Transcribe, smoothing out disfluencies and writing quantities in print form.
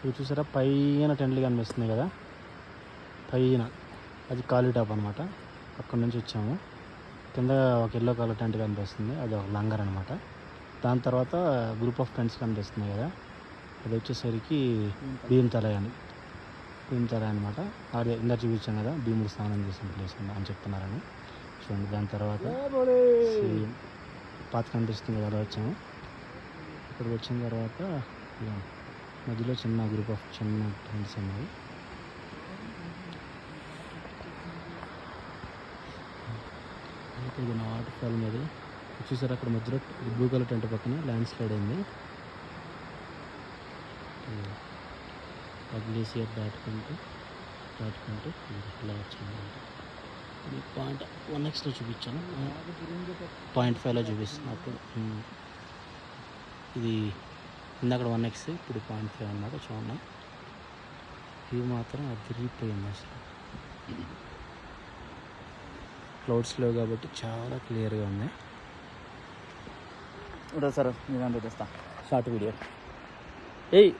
ఇవి చూసారా పైన టెంట్లు కనిపిస్తుంది కదా, పైన అది ఖాళీ టాప్ అనమాట. అక్కడ నుంచి వచ్చాము. కింద ఒక ఎల్లో కలర్ టెంట్ కనిపిస్తుంది, అది ఒక లంగర్ అనమాట. దాని తర్వాత గ్రూప్ ఆఫ్ ఫ్రెండ్స్ కనిపిస్తుంది కదా, అది వచ్చేసరికి భీమతల అనమాట. అదే ఇందా చూపించాం కదా, భీముడు స్నానం చేసిన ప్లేస్ అని చెప్తున్నారని చూడండి. దాని తర్వాత పాత కనిపిస్తుంది కదా, అలా వచ్చాము. ఇక్కడికి వచ్చిన తర్వాత మధ్యలో చిన్న గ్రూప్ ఆఫ్ చిన్న ఫ్రెండ్స్ ఉన్నాయి. ఇది నా వాటర్ ఫాల్ మీద చూసారు. అక్కడ మధ్యలో బ్లూ కలర్ టెంట్ పక్కన ల్యాండ్ స్లైడ్ అయింది. గ్లేసియర్ దాటుకుంటూ ఇలా వచ్చిందన్నమాట. ఇది పాయింట్ 1xలో చూపించాను, పాయింట్ 5లో చూపిస్తున్నాను. అప్పుడు ఇది ఇందాక 1x, ఇప్పుడు 0.5 అన్నమాట. చూడండి, వ్యూ మాత్రం అదిరిపోయింది అసలు. క్లౌడ్స్ లేవు కాబట్టి చాలా క్లియర్గా ఉంది. సార్ నేను తెస్తా షార్ట్ వీడియో. ఏయ్